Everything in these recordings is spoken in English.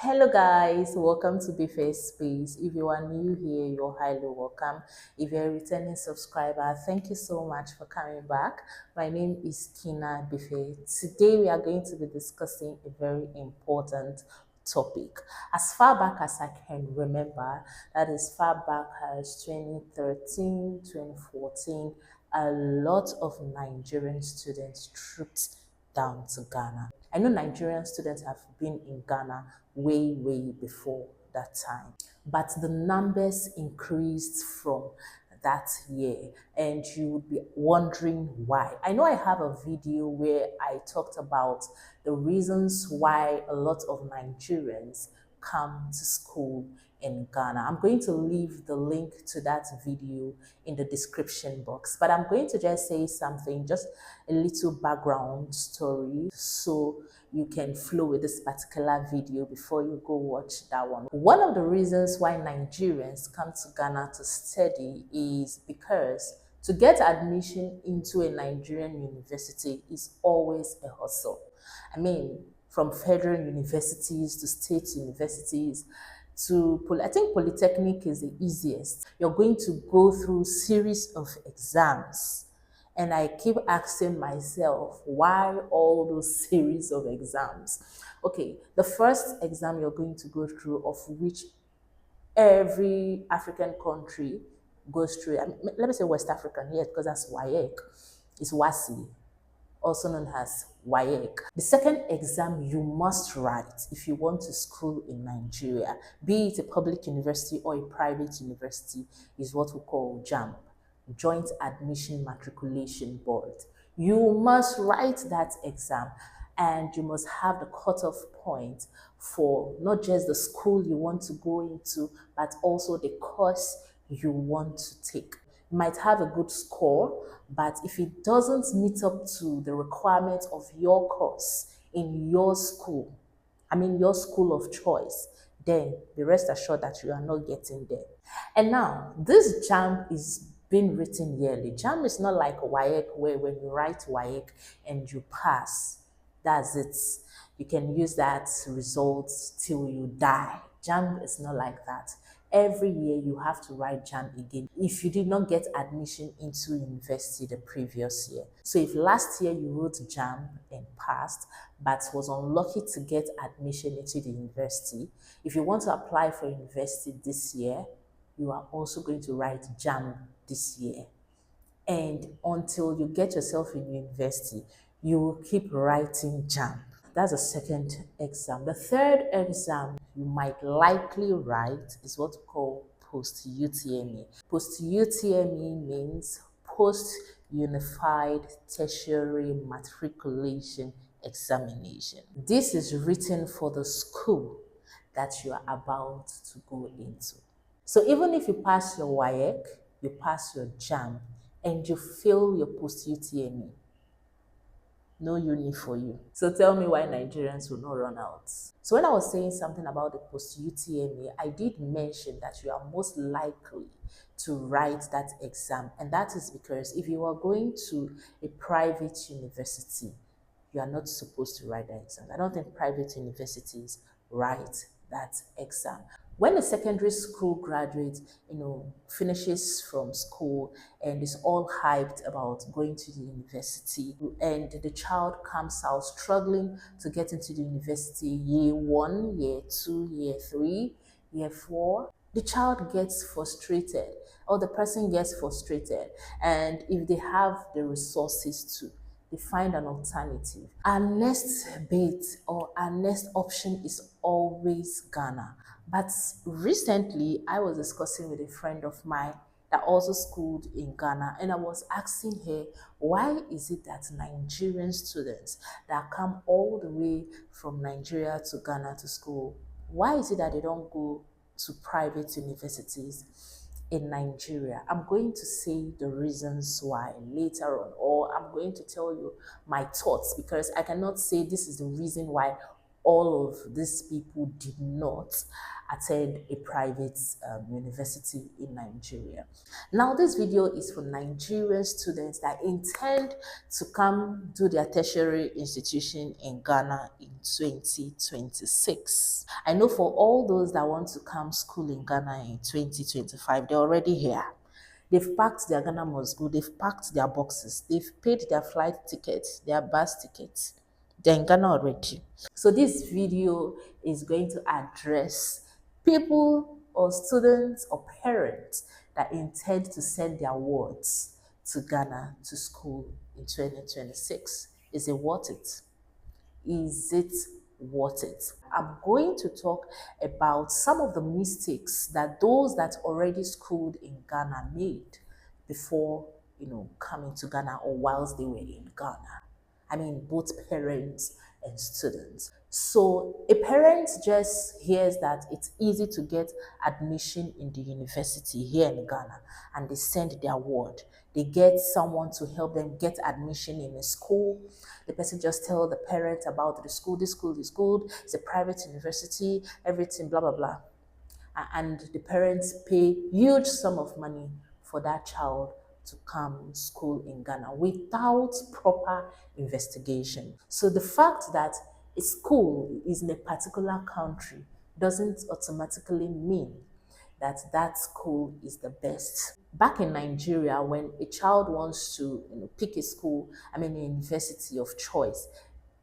Hello guys, welcome to BEFE'S space. If you are new here, you're highly welcome. If you're a returning subscriber, thank you so much for coming back. My name is Kina Befe. Today we are going to be discussing a very important topic. As far back as I can remember, that is far back as 2013, 2014, a lot of Nigerian students trooped down to Ghana. I know Nigerian students have been in Ghana way before that time, but the numbers increased from that year, and you would be wondering why. I know I have a video where I talked about the reasons why a lot of Nigerians come to school in Ghana. I'm going to leave the link to that video in the description box, but I'm going to just say something, just a little background story, so you can flow with this particular video before you go watch that one. One of the reasons why Nigerians come to Ghana to study is because to get admission into a Nigerian university is always a hustle. I mean, from federal universities to state universities to, I think Polytechnic is the easiest. You're going to go through series of exams. And I keep asking myself, why all those series of exams? Okay, the first exam you're going to go through, of which every African country goes through, let me say West African here, because that's WAEC, is WASI, also known as WAEC. The second exam you must write if you want to school in Nigeria, be it a public university or a private university, is what we call JAMB, Joint Admission Matriculation Board. You must write that exam, and you must have the cutoff point for not just the school you want to go into, but also the course you want to take. You might have a good score, but if it doesn't meet up to the requirements of your course in your school, your school of choice, then be rest assured that you are not getting there. And now, this JAMB is being written yearly. JAMB is not like WAEC, where when you write WAEC and you pass, that's it. You can use that result till you die. JAMB is not like that. Every year you have to write JAMB again if you did not get admission into university the previous year. So if last year you wrote JAMB and passed, but was unlucky to get admission into the university, if you want to apply for university this year, you are also going to write JAMB this year. And until you get yourself in university, you will keep writing JAMB. That's the second exam. The third exam you might likely write is what we call post-UTME. Post-UTME means post-unified tertiary matriculation examination. This is written for the school that you are about to go into. So even if you pass your WAEC, you pass your JAMB, and you fail your post-UTME, no uni for you. So tell me why Nigerians will not run out. So when I was saying something about the post-UTME, I did mention that you are most likely to write that exam. And that is because if you are going to a private university, you are not supposed to write that exam. I don't think private universities write that exam. When a secondary school graduate, finishes from school and is all hyped about going to the university, and the child comes out struggling to get into the university year 1, year 2, year 3, year 4, the child gets frustrated, or the person gets frustrated, and if they have the resources to, they find an alternative. Our next bait or our next option is always Ghana. But recently, I was discussing with a friend of mine that also schooled in Ghana, and I was asking her, why is it that Nigerian students that come all the way from Nigeria to Ghana to school, why is it that they don't go to private universities in Nigeria? I'm going to say the reasons why later on, or I'm going to tell you my thoughts, because I cannot say this is the reason why all of these people did not attend a private university in Nigeria. Now, this video is for Nigerian students that intend to come do their tertiary institution in Ghana in 2026. I know for all those that want to come school in Ghana in 2025, they're already here. They've packed their Ghana must go, they've packed their boxes, they've paid their flight tickets, their bus tickets. They're in Ghana already. So this video is going to address people or students or parents that intend to send their wards to Ghana to school in 2026. Is it worth it? Is it worth it? I'm going to talk about some of the mistakes that those that already schooled in Ghana made before, coming to Ghana or whilst they were in Ghana. I mean, both parents and students. So a parent just hears that it's easy to get admission in the university here in Ghana, and they send their word. They get someone to help them get admission in a school. The person just tells the parent about the school. This school is good. It's a private university. Everything, blah, blah, blah. And the parents pay huge sum of money for that child to come school in Ghana without proper investigation. So the fact that a school is in a particular country doesn't automatically mean that that school is the best. Back in Nigeria, when a child wants to pick a school, a university of choice,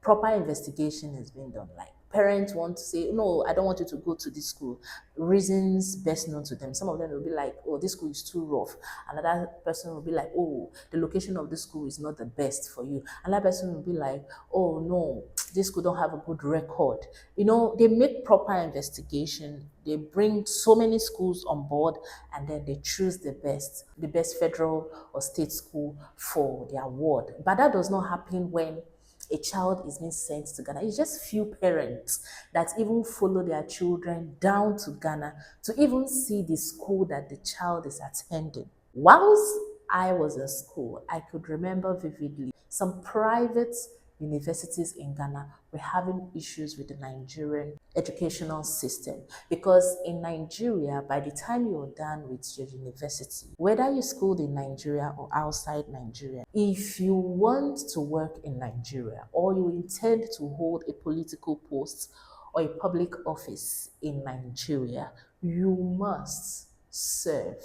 proper investigation has been done. Like parents want to say, no, I don't want you to go to this school. Reasons best known to them. Some of them will be like, oh, this school is too rough. Another person will be like, oh, the location of this school is not the best for you. Another person will be like, oh no, this school don't have a good record. They make proper investigation. They bring so many schools on board, and then they choose the best federal or state school for their ward. But that does not happen when a child is being sent to Ghana. It's just few parents that even follow their children down to Ghana to even see the school that the child is attending. Whilst I was in school, I could remember vividly some private universities in Ghana were having issues with the Nigerian educational system, because in Nigeria, by the time you're done with your university, whether you schooled in Nigeria or outside Nigeria, if you want to work in Nigeria or you intend to hold a political post or a public office in Nigeria, you must serve.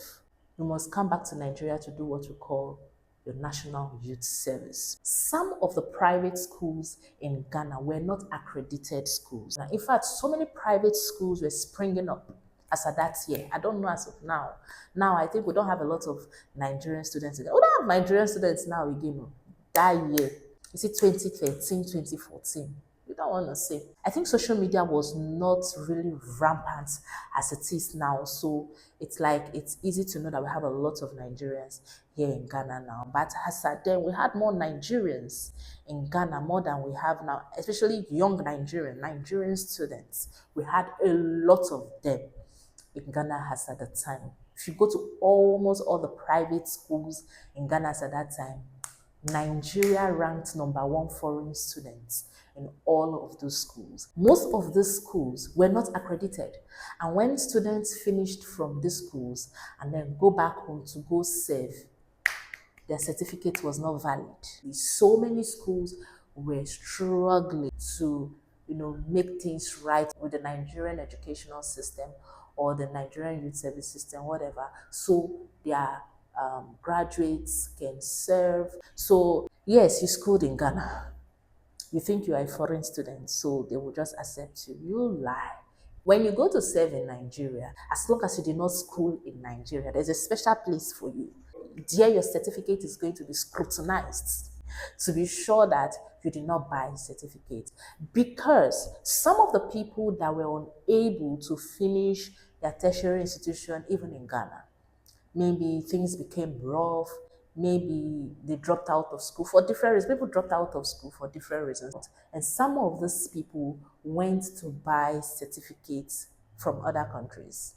You must come back to Nigeria to do what we call your National Youth Service. Some of the private schools in Ghana were not accredited schools. In fact, so many private schools were springing up as of that year. I don't know as of now. Now, I think we don't have a lot of Nigerian students again. We don't have Nigerian students now again. That year, is it 2013, 2014? You don't want to say. I think social media was not really rampant as it is now. So it's easy to know that we have a lot of Nigerians here in Ghana now. But as at then, we had more Nigerians in Ghana more than we have now, especially young Nigerian students. We had a lot of them in Ghana as at the time. If you go to almost all the private schools in Ghana as at that time, Nigeria ranked #1 foreign students in all of those schools. Most of these schools were not accredited. And when students finished from these schools and then go back home to go serve, their certificate was not valid. So many schools were struggling to, make things right with the Nigerian educational system or the Nigerian youth service system, whatever. So their graduates can serve. So yes, you schooled in Ghana. You think you are a foreign student, so they will just accept you. You lie. When you go to serve in Nigeria, as long as you did not school in Nigeria, there's a special place for you. There, your certificate is going to be scrutinized to be sure that you did not buy a certificate. Because some of the people that were unable to finish their tertiary institution, even in Ghana, maybe things became rough, maybe they dropped out of school for different reasons. People dropped out of school for different reasons. And some of these people went to buy certificates from other countries.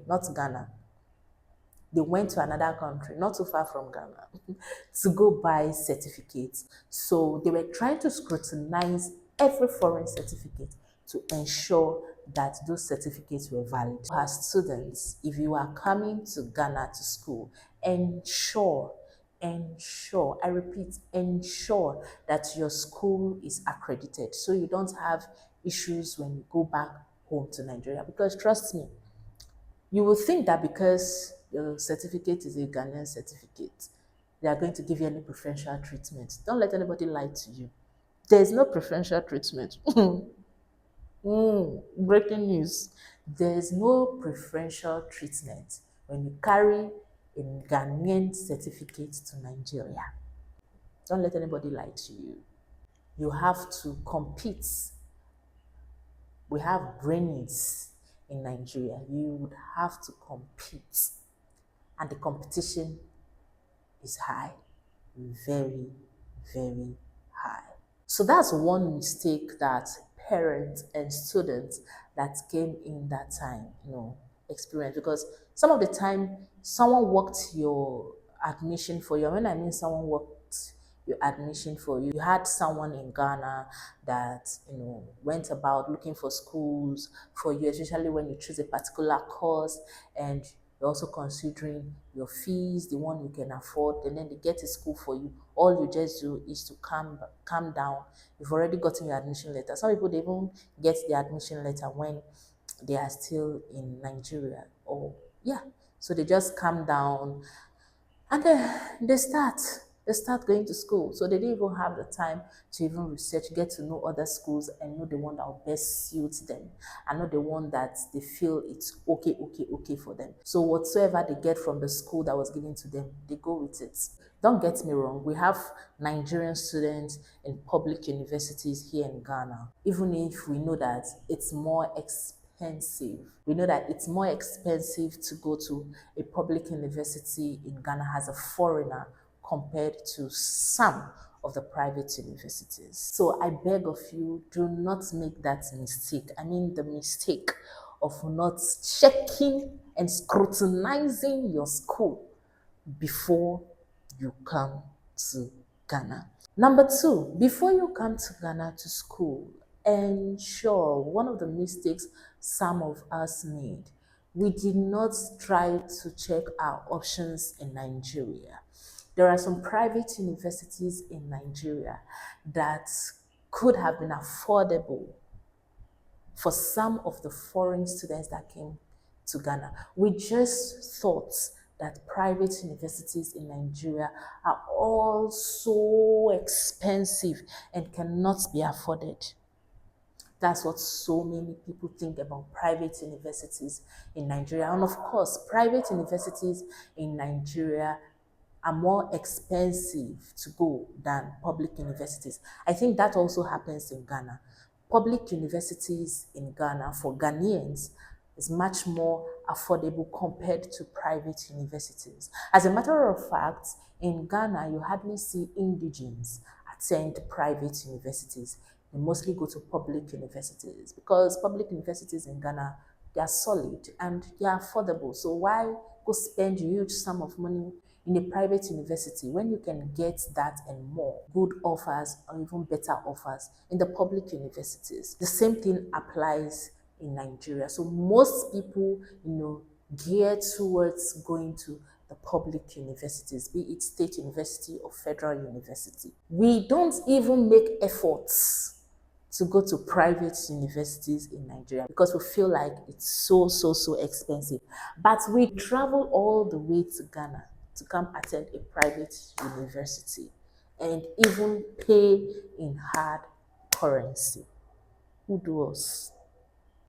Not Ghana. They went to another country, not too far from Ghana, to go buy certificates. So they were trying to scrutinize every foreign certificate to ensure that those certificates were valid. As students, if you are coming to Ghana to school, ensure, I repeat, ensure that your school is accredited so you don't have issues when you go back home to Nigeria. Because trust me, you will think that because your certificate is a Ghanaian certificate, they are going to give you any preferential treatment. Don't let anybody lie to you. There is no preferential treatment. Breaking news. There is no preferential treatment when you carry a Ghanaian certificate to Nigeria. Don't let anybody lie to you. You have to compete. We have brains in Nigeria. You would have to compete. And the competition is high. Very, very high. So that's one mistake that parents and students that came in that time, experience. Because some of the time, someone worked your admission for you. When I mean someone worked your admission for you, you had someone in Ghana that, went about looking for schools for you, especially when you choose a particular course and you're also considering your fees, the one you can afford, and then they get a school for you. All you just do is to calm down. You've already gotten your admission letter. Some people, they even get the admission letter when they are still in Nigeria. Or yeah, so they just calm down and then they start going to school. So they didn't even have the time to even research, get to know other schools and know the one that will best suit them and not the one that they feel it's okay for them. So whatsoever they get from the school that was given to them, they go with it. Don't get me wrong, we have Nigerian students in public universities here in Ghana, even if we know that it's more expensive. We know that it's more expensive to go to a public university in Ghana as a foreigner compared to some of the private universities. So I beg of you, do not make that mistake. I mean the mistake of not checking and scrutinizing your school before you come to Ghana. Number two, before you come to Ghana to school, ensure one of the mistakes some of us made, we did not try to check our options in Nigeria. There are some private universities in Nigeria that could have been affordable for some of the foreign students that came to Ghana. We just thought that private universities in Nigeria are all so expensive and cannot be afforded. That's what so many people think about private universities in Nigeria. And of course, private universities in Nigeria are more expensive to go than public universities. I think that also happens in Ghana. Public universities in Ghana for Ghanaians is much more affordable compared to private universities. As a matter of fact, in Ghana, you hardly see indigenes attend private universities. They mostly go to public universities because public universities in Ghana, they are solid and they are affordable. So why go spend a huge sum of money in a private university when you can get that and more good offers or even better offers in the public universities? The same thing applies in Nigeria. So most people, gear towards going to the public universities, be it state university or federal university. We don't even make efforts to go to private universities in Nigeria because we feel like it's so expensive. But we travel all the way to Ghana to come attend a private university and even pay in hard currency. Who do us?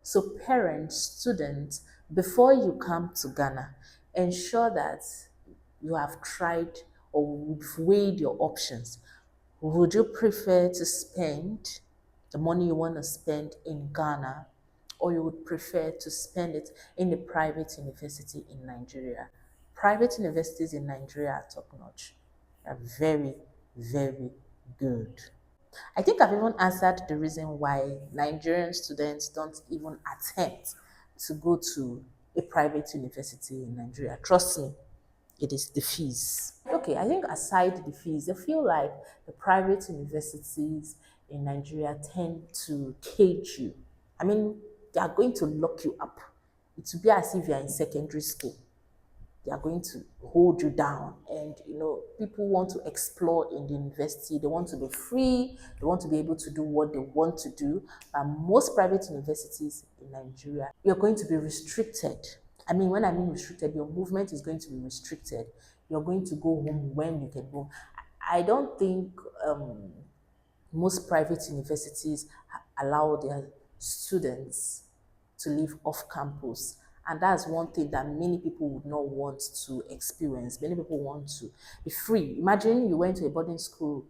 So parents, students, before you come to Ghana, ensure that you have tried or you've weighed your options. Would you prefer to spend the money you want to spend in Ghana, or you would prefer to spend it in a private university in Nigeria? Private universities in Nigeria are top notch. They're very, very good. I think I've even answered the reason why Nigerian students don't even attempt to go to a private university in Nigeria. Trust me, it is the fees. Okay, I think aside the fees, I feel like the private universities in Nigeria tend to cage you. I mean, they are going to lock you up. It will be as if you are in secondary school. They are going to hold you down. And people want to explore in the university. They want to be free. They want to be able to do what they want to do. But most private universities in Nigeria, you're going to be restricted. I mean, when I mean restricted, your movement is going to be restricted. You're going to go home when you can go. I don't think most private universities allow their students to live off campus. And that's one thing that many people would not want to experience. Many people want to be free. Imagine you went to a boarding school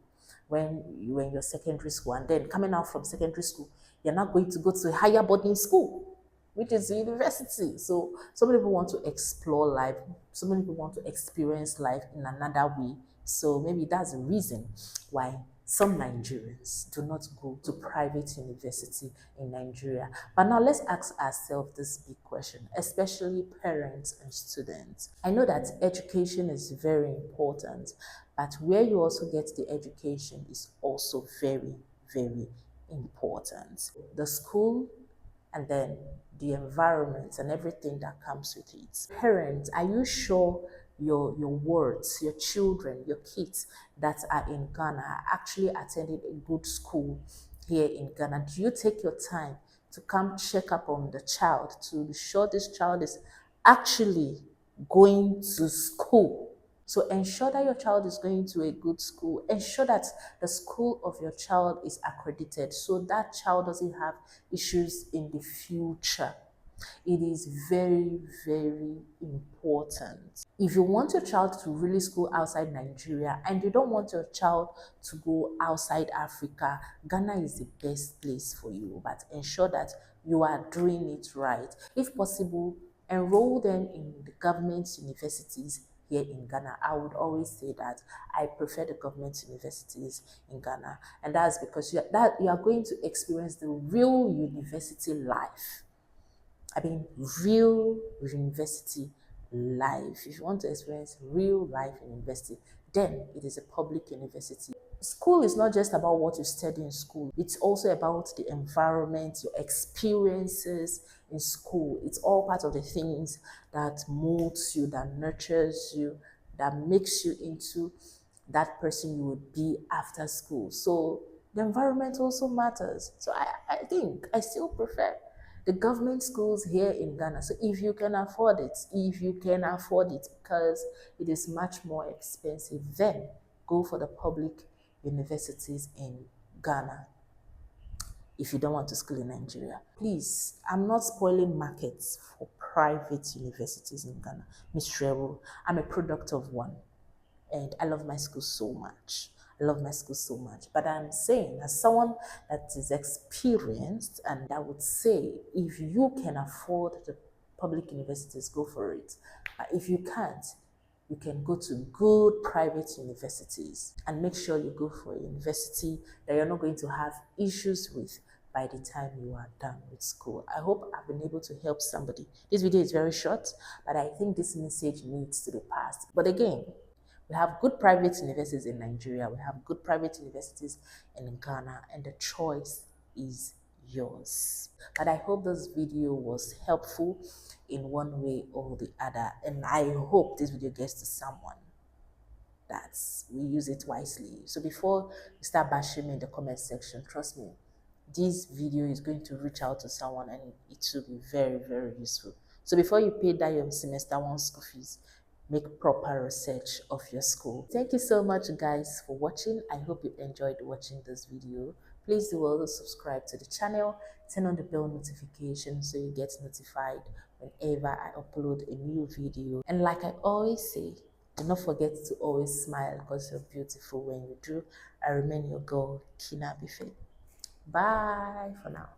when you were in your secondary school, and then coming out from secondary school, you're not going to go to a higher boarding school, which is the university. So many people want to explore life. So many people want to experience life in another way. So maybe that's the reason why some Nigerians do not go to private university in Nigeria. But now let's ask ourselves this big question, especially parents and students. I know that education is very important, but where you also get the education is also very, very important. The school and then the environment and everything that comes with it. Parents, are you sure your words, your children, your kids that are in Ghana are actually attending a good school here in Ghana? Do you take your time to come check up on the child to be sure this child is actually going to school? So ensure that your child is going to a good school. Ensure that the school of your child is accredited so that child doesn't have issues in the future. It is very, very important. If you want your child to really school outside Nigeria and you don't want your child to go outside Africa, Ghana is the best place for you. But ensure that you are doing it right. If possible, enroll them in the government universities here in Ghana. I would always say that I prefer the government universities in Ghana, and that's because you are going to experience the real university life. I mean, real university life. If you want to experience real life in university, then it is a public university. School is not just about what you study in school. It's also about the environment, your experiences in school. It's all part of the things that molds you, that nurtures you, that makes you into that person you would be after school. So the environment also matters. So I think I still prefer the government schools here in Ghana. So if you can afford it, because it is much more expensive, then go for the public universities in Ghana if you don't want to school in Nigeria. Please, I'm not spoiling markets for private universities in Ghana. Ms. Trevo, I'm a product of one. And I love my school so much. I love my school so much. But I'm saying, as someone that is experienced, and I would say, if you can afford the public universities, go for it. But if you can't, you can go to good private universities and make sure you go for a university that you're not going to have issues with by the time you are done with school. I hope I've been able to help somebody. This video is very short, but I think this message needs to be passed. But again, we have good private universities in Nigeria. We have good private universities in Ghana, and the choice is yours. But I hope this video was helpful in one way or the other, and I hope this video gets to someone that we use it wisely. So before you start bashing me in the comment section, trust me, this video is going to reach out to someone and it will be very, very useful. So before you pay that your semester one school fees, make proper research of your school. Thank you so much, guys, for watching. I hope you enjoyed watching this video. Please do also subscribe to the channel, turn on the bell notification so you get notified whenever I upload a new video. And like I always say, do not forget to always smile because you're beautiful when you do. I remain your girl, Kina Bife. Bye for now.